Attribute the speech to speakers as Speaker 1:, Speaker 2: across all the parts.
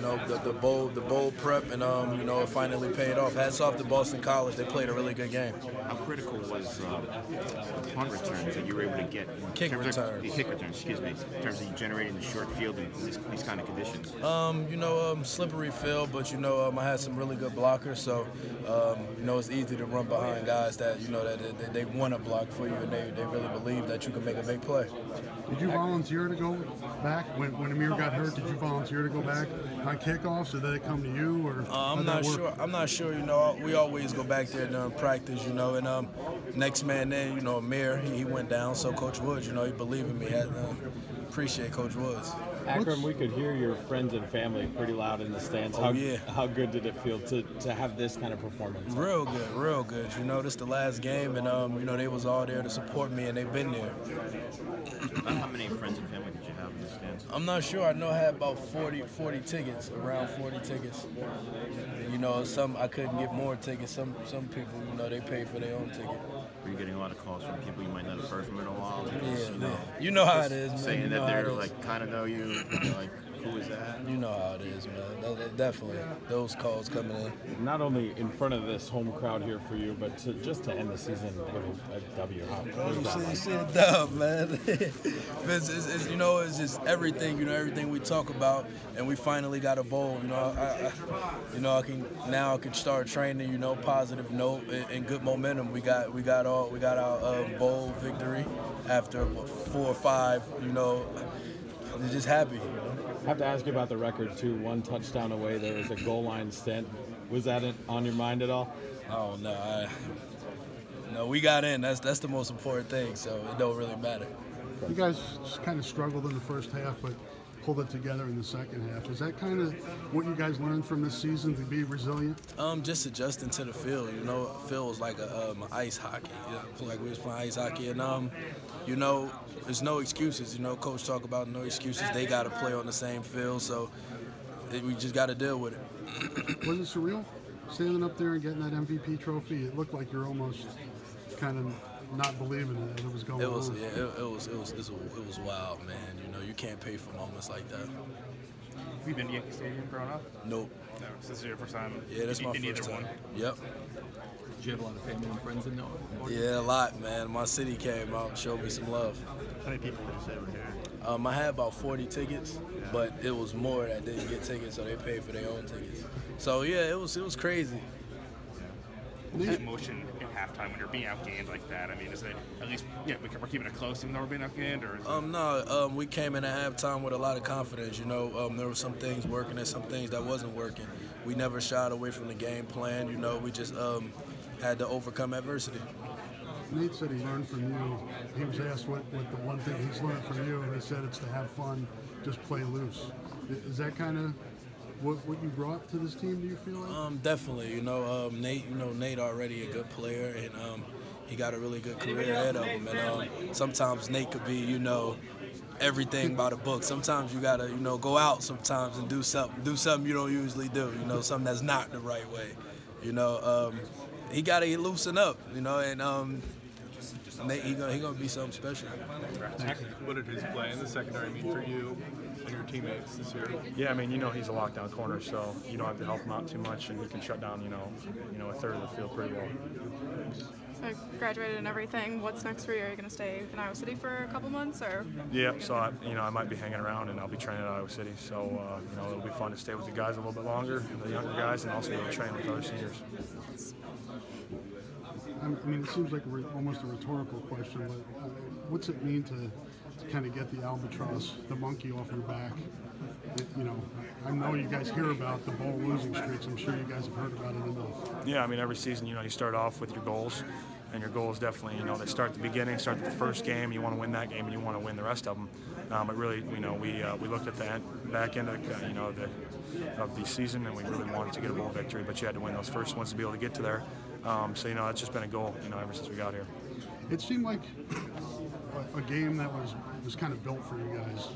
Speaker 1: the bowl prep, and it finally paid off. Hats off to Boston College. They played a really good game.
Speaker 2: How critical was the punt returns that you were able to get?
Speaker 1: Kick returns.
Speaker 2: Kick returns, excuse me. In terms of generating the short field in these kind of conditions.
Speaker 1: Slippery field, but I had some really good blockers, so it's easy to run behind guys that that they want to block for you, and they really believe that you can make a big play.
Speaker 3: Did you volunteer to go back when Amir got hurt? Did you volunteer to go back on kickoffs, or did it come to you? Or
Speaker 1: I'm not sure. I'm not sure. We always go back there during practice. And next man in, Amir, he went down. So Coach Woods, he believed in me. Appreciate Coach Woods.
Speaker 4: Akram, we could hear your friends and family pretty loud in the stands. How good did it feel to have this kind of performance?
Speaker 1: Real good. This the last game, and they was all there to support me, and they've been there.
Speaker 2: How many friends and family did you have in the stands?
Speaker 1: I'm not sure. I know I had about 40 tickets, around 40 tickets. And, some I couldn't get more tickets. Some people, they paid for their own ticket.
Speaker 2: Were you getting a lot of calls from people you might not have heard from in a while?
Speaker 1: Yeah. You know how it is, man.
Speaker 2: Saying that they're kind of know you, like, who is that?
Speaker 1: You know how it is, man. Definitely, those calls coming in.
Speaker 4: Not only in front of this home crowd here for you, but just to end the season with a W.
Speaker 1: It's a dub, man. It's just everything. Everything we talk about, and we finally got a bowl. I can start training. Positive note and good momentum. We got our bowl victory after 4 or 5. I'm just happy.
Speaker 4: I have to ask you about the record, too. 1 touchdown away. There was a goal line stint. Was that on your mind at all?
Speaker 1: Oh, no. No, we got in. That's the most important thing, so it don't really matter.
Speaker 3: You guys just kind of struggled in the first half, but pulled it together in the second half. Is that kind of what you guys learned from this season, to be resilient?
Speaker 1: Just adjusting to the field. Field was like ice hockey. Like we was playing ice hockey, and there's no excuses. Coach talk about no excuses. They got to play on the same field, so we just got to deal with it.
Speaker 3: Was it surreal standing up there and getting that MVP trophy? It looked like you're almost kind of not believing it as it was going on.
Speaker 1: Yeah, it was wild, man. You can't pay for moments like that.
Speaker 5: Have you been to Yankee Stadium growing up?
Speaker 1: Nope.
Speaker 5: No, so this is your first time?
Speaker 1: Yeah, that's my first time.
Speaker 5: One?
Speaker 1: Yep.
Speaker 6: Did you have a lot of family and friends in there?
Speaker 1: Yeah, a lot, man. My city came out and showed me some love.
Speaker 5: How many people would you say were here?
Speaker 1: I had about 40 tickets, but it was more that didn't get tickets, so they paid for their own tickets. So yeah, it was crazy.
Speaker 5: What's the emotion at halftime when you're being outgained like that? I mean, is it at least we're keeping it close even though we're being outgained, or?
Speaker 1: No, we came in at halftime with a lot of confidence. There were some things working and some things that wasn't working. We never shied away from the game plan. We just had to overcome adversity.
Speaker 3: Nate said he learned from you. He was asked what the one thing he's learned from you, and he said it's to have fun, just play loose. Is that kind of what you brought to this team, do you feel like?
Speaker 1: Definitely. Nate already a good player, and he got a really good career ahead of him. And sometimes Nate could be, everything by the book. Sometimes you gotta, go out sometimes and do something you don't usually do. Something that's not the right way. He gotta loosen up. And Nate, he gonna be something special.
Speaker 7: What did his play in the secondary mean for you and your teammates this year?
Speaker 8: Yeah, he's a lockdown corner, so you don't have to help him out too much, and he can shut down, a third of the field pretty well.
Speaker 9: So graduated and everything. What's next for you? Are you going to stay in Iowa City for a couple months, or?
Speaker 8: Yeah, so I might be hanging around, and I'll be training at Iowa City. So it'll be fun to stay with the guys a little bit longer, the younger guys, and also be able to train with other seniors.
Speaker 3: It seems like almost a rhetorical question, but what's it mean to kind of get the albatross, the monkey off your back? I know you guys hear about the bowl losing streaks. I'm sure you guys have heard about it enough.
Speaker 8: Yeah, every season, you start off with your goals, and your goals definitely, they start at the beginning, start at the first game. You want to win that game, and you want to win the rest of them. But really, we looked at the back end of the season, and we really wanted to get a bowl victory, but you had to win those first ones to be able to get to there. So it's just been a goal, ever since we got here.
Speaker 3: It seemed like a game that was kind of built for you guys.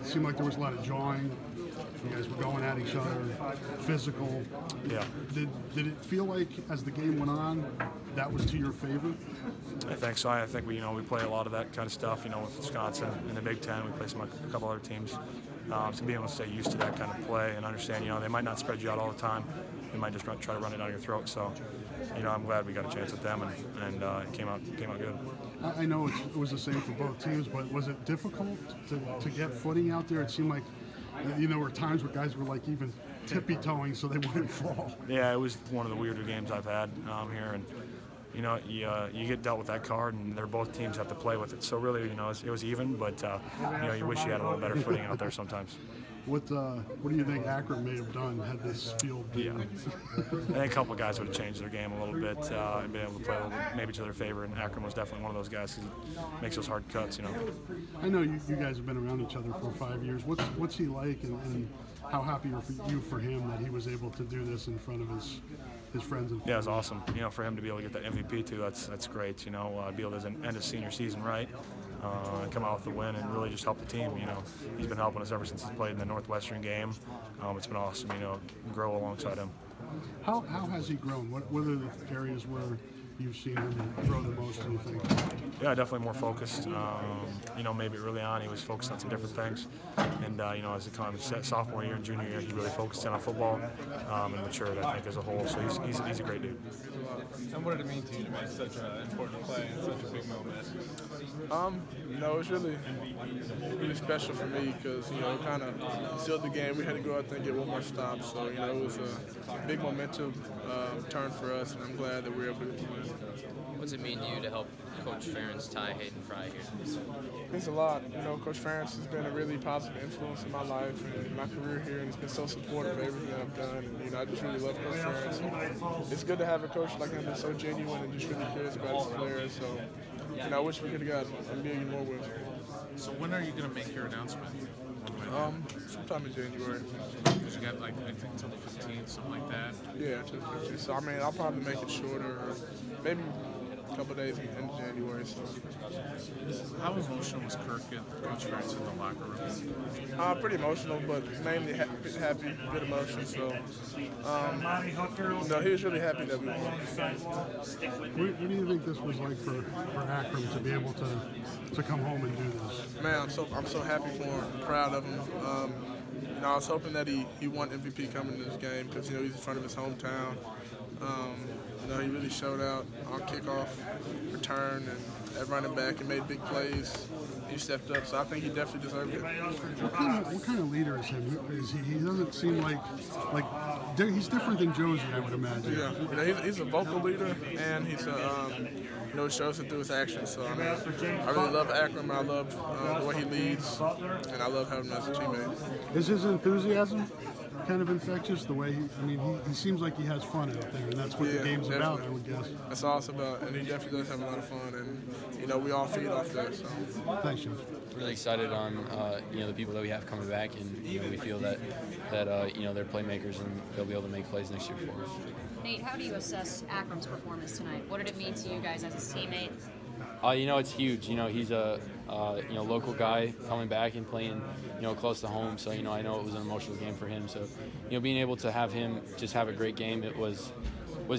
Speaker 3: It seemed like there was a lot of jawing. You guys were going at each other, physical.
Speaker 8: Yeah.
Speaker 3: Did it feel like as the game went on, that was to your favor?
Speaker 8: I think so. I think we play a lot of that kind of stuff. With Wisconsin in the Big Ten, we play a couple other teams. So being able to stay used to that kind of play and understand, they might not spread you out all the time. They might just try to run it down your throat. So, I'm glad we got a chance with them, and it came out good.
Speaker 3: I know it was the same for both teams, but was it difficult to get footing out there? It seemed like, there were times where guys were like even tippy-toeing so they wouldn't fall.
Speaker 8: Yeah, it was one of the weirder games I've had here, and you get dealt with that card, and both teams have to play with it. So really, it was even, but you wish you had a little better footing out there sometimes.
Speaker 3: What do you think Akron may have done had this field been?
Speaker 8: Yeah, I think a couple of guys would have changed their game a little bit and been able to play a little bit, maybe to their favor. And Akron was definitely one of those guys who makes those hard cuts.
Speaker 3: I know you guys have been around each other for 5 years. What's he like, and how happy are you for him that he was able to do this in front of his friends and family?
Speaker 8: Yeah, it's awesome. For him to be able to get that MVP too, that's great. Be able to end his senior season right. And come out with the win and really just help the team. He's been helping us ever since he's played in the Northwestern game. It's been awesome, grow alongside him.
Speaker 3: How has he grown? What are the areas where you've seen him grow the most, do you think?
Speaker 8: Yeah, definitely more focused. Maybe early on he was focused on some different things. And, as he comes sophomore year and junior year, he really focused in on football and matured, I think, as a whole. So he's a great dude.
Speaker 7: And what did it mean to you to make such an important play in such a big moment?
Speaker 10: It's really special for me because, it kind of sealed the game. We had to go out there and get one more stop. So, it was a big momentum turn for us, and I'm glad that we were able to get the win.
Speaker 11: What does it mean to you to help Coach Ferentz tie Hayden Fry here?
Speaker 10: It means a lot. Coach Ferentz has been a really positive influence in my life and my career here, and he's been so supportive of everything that I've done. And, I just really love Coach Ferentz. It's good to have a coach like him that's so genuine and just really cares about his players. So, I wish we could have got a million more wins.
Speaker 12: So when are you going to make your announcement?
Speaker 10: Sometime in January.
Speaker 12: Because you got, I think, till the 15th, something like that.
Speaker 10: Yeah, till the 15th. So, I'll probably make it shorter, or maybe a couple of days in January. So.
Speaker 12: How emotional was Kirk and Coach Ferentz in the locker room?
Speaker 10: Pretty emotional, but mainly happy, good emotion. So, he was really happy that we won.
Speaker 3: What do you think this was like for Akron to be able to come home and do this?
Speaker 10: Man, I'm so happy for him, proud of him. I was hoping that he won MVP coming to this game because he's in front of his hometown. He really showed out on kickoff, return, and at running back and made big plays. He stepped up, so I think he definitely deserved it.
Speaker 3: What kind of leader is him? He doesn't seem like he's different than Josie, I would imagine.
Speaker 10: Yeah, he's a vocal leader, and he's a shows it through his actions. So I really love Akron. I love the way he leads, and I love having him as a teammate.
Speaker 3: Is his enthusiasm kind of infectious? The way he seems like he has fun out there, and that's what the game's about, I would guess.
Speaker 10: That's all it's about, and he definitely does have a lot of fun, and we all feed off that. So.
Speaker 3: Thanks, Jeff.
Speaker 11: Really excited on the people that we have coming back, and we feel that they're playmakers and they'll be able to make plays next year for us.
Speaker 13: Nate, how do you assess Akron's performance tonight? What did it mean to you guys as his teammate?
Speaker 11: It's huge. He's a local guy coming back and playing close to home. So I know it was an emotional game for him. So being able to have him just have a great game, it was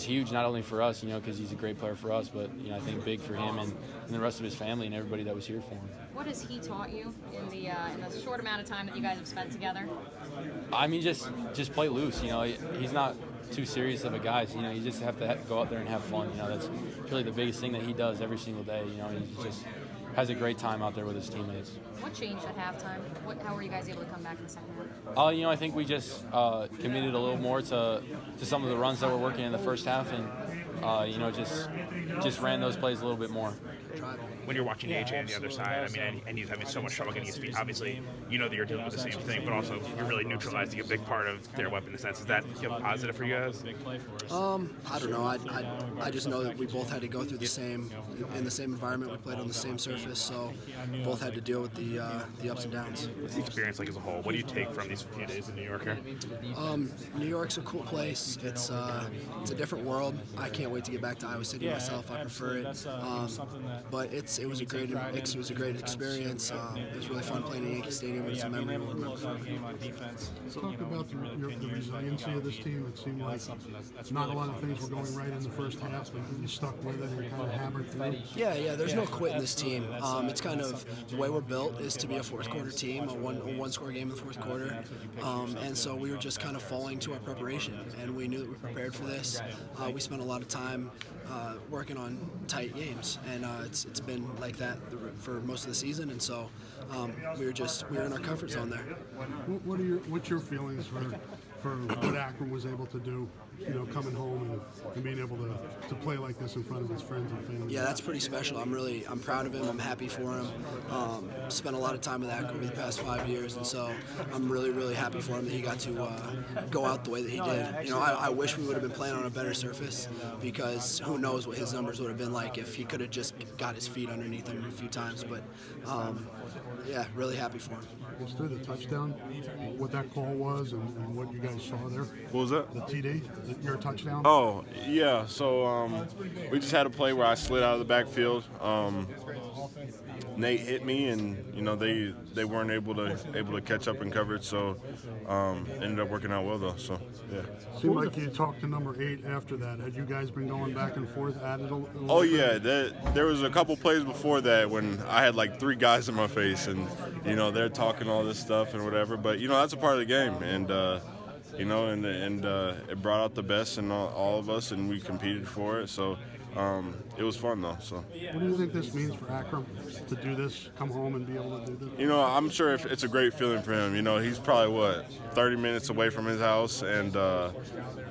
Speaker 11: huge, not only for us, because he's a great player for us, but I think big for him and the rest of his family and everybody that was here for him.
Speaker 13: What has he taught you in the short amount of time that you guys have spent together?
Speaker 11: Just play loose. He's not too serious of a guy. So, you just have to go out there and have fun. That's really the biggest thing that he does every single day. He just has a great time out there with his teammates.
Speaker 13: What changed at halftime? How were you guys able to come back in the second half?
Speaker 11: I think we just committed a little more to some of the runs that were working in the first half, and just ran those plays a little bit more.
Speaker 2: When you're watching AJ on the other side, and he's having so much trouble getting his feet, obviously, that you're dealing with the same thing, but also you're really neutralizing a big part of their weapon in a sense. Is that positive for you guys?
Speaker 14: I don't know. I just know that we both had to go through the same environment. We played on the same surface, so both had to deal with the ups and downs.
Speaker 2: What's the experience like as a whole? What do you take from these few days in New York here?
Speaker 14: New York's a cool place. It's a different world. I can't wait to get back to Iowa City myself. I prefer it. But it's it was a great experience. It was really fun playing at Yankee Stadium. It's a memory we'll remember forever.
Speaker 3: Talk about the resiliency of this team. It seemed like not a lot of things were going right in the first half, but you stuck with it and kind of hammered through.
Speaker 14: Yeah. There's no quit in this team. It's kind of the way we're built is to be a fourth quarter team, a one-score game in the fourth quarter, and so we were just kind of falling to our preparation, and we knew that we prepared for this. We spent a lot of time working on tight games, and it's been like that for most of the season, and so we were in our comfort zone there.
Speaker 3: What's your feelings for what Akron was able to do, coming home and being able to play like this in front of his friends and family?
Speaker 14: Yeah, that's pretty special. I'm proud of him. I'm happy for him. Spent a lot of time with Akron over the past 5 years, and so I'm really, really happy for him that he got to go out the way that he did. I wish we would have been playing on a better surface, because who knows what his numbers would have been like if he could have just got his feet underneath him a few times. But yeah, really happy for him.
Speaker 3: Was there the touchdown, what that call was, and what you guys saw there?
Speaker 15: What was that?
Speaker 3: The TD, your touchdown?
Speaker 15: Oh, yeah. So we just had a play where I slid out of the backfield. Nate hit me, and they weren't able to catch up in coverage, so ended up working out well though. So yeah.
Speaker 3: Seemed like you talked to number 8 after that. Had you guys been going back and forth at it a little
Speaker 15: Oh
Speaker 3: bit?
Speaker 15: yeah, there was a couple plays before that when I had like 3 guys in my face, and they're talking all this stuff and whatever. But that's a part of the game, and it brought out the best in all of us, and we competed for it. So. It was fun though. So.
Speaker 3: What do you think this means for Akron to do this, come home and be able to do this?
Speaker 15: I'm sure it's a great feeling for him. He's probably 30 minutes away from his house, and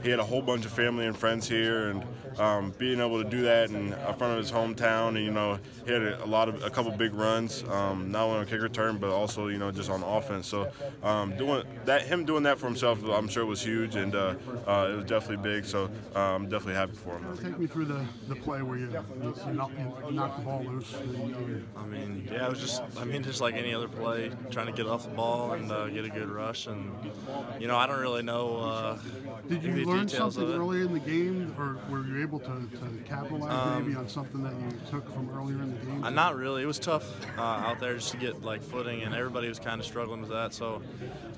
Speaker 15: he had a whole bunch of family and friends here, and being able to do that in front of his hometown, and he had a couple big runs, not only on kick return but also just on offense. So him doing that for himself, I'm sure was huge, and it was definitely big. So I'm definitely happy for him.
Speaker 3: Take me through the play where you knocked the ball loose.
Speaker 16: It was just like any other play, trying to get off the ball and get a good rush. And I don't really know.
Speaker 3: Did you learn something early in the game, or were you able to capitalize maybe on something that you took from earlier in the game?
Speaker 16: Not really. It was tough out there just to get footing, and everybody was kind of struggling with that. So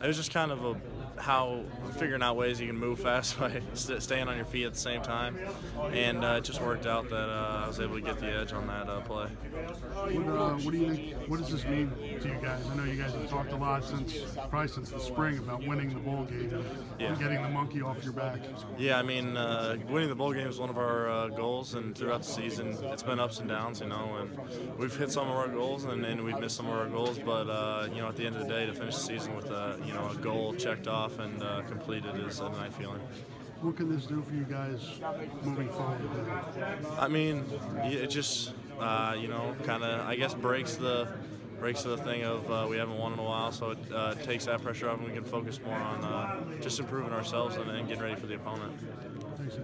Speaker 16: it was just kind of how figuring out ways you can move fast by staying on your feet at the same time, and it just worked out that I was able to get the edge on that play.
Speaker 3: What do you think? What does this mean to you guys? I know you guys have talked a lot probably since the spring about winning the bowl game and getting the monkey off your back.
Speaker 16: Yeah, winning the bowl game is one of our goals, and throughout the season it's been ups and downs, and we've hit some of our goals and we've missed some of our goals, but at the end of the day, to finish the season with a goal checked off and completed is a nice feeling.
Speaker 3: What can this do for you guys moving forward?
Speaker 16: It just kind of, I guess, breaks the thing of we haven't won in a while, so it takes that pressure off, and we can focus more on just improving ourselves and getting ready for the opponent.
Speaker 3: Thanks,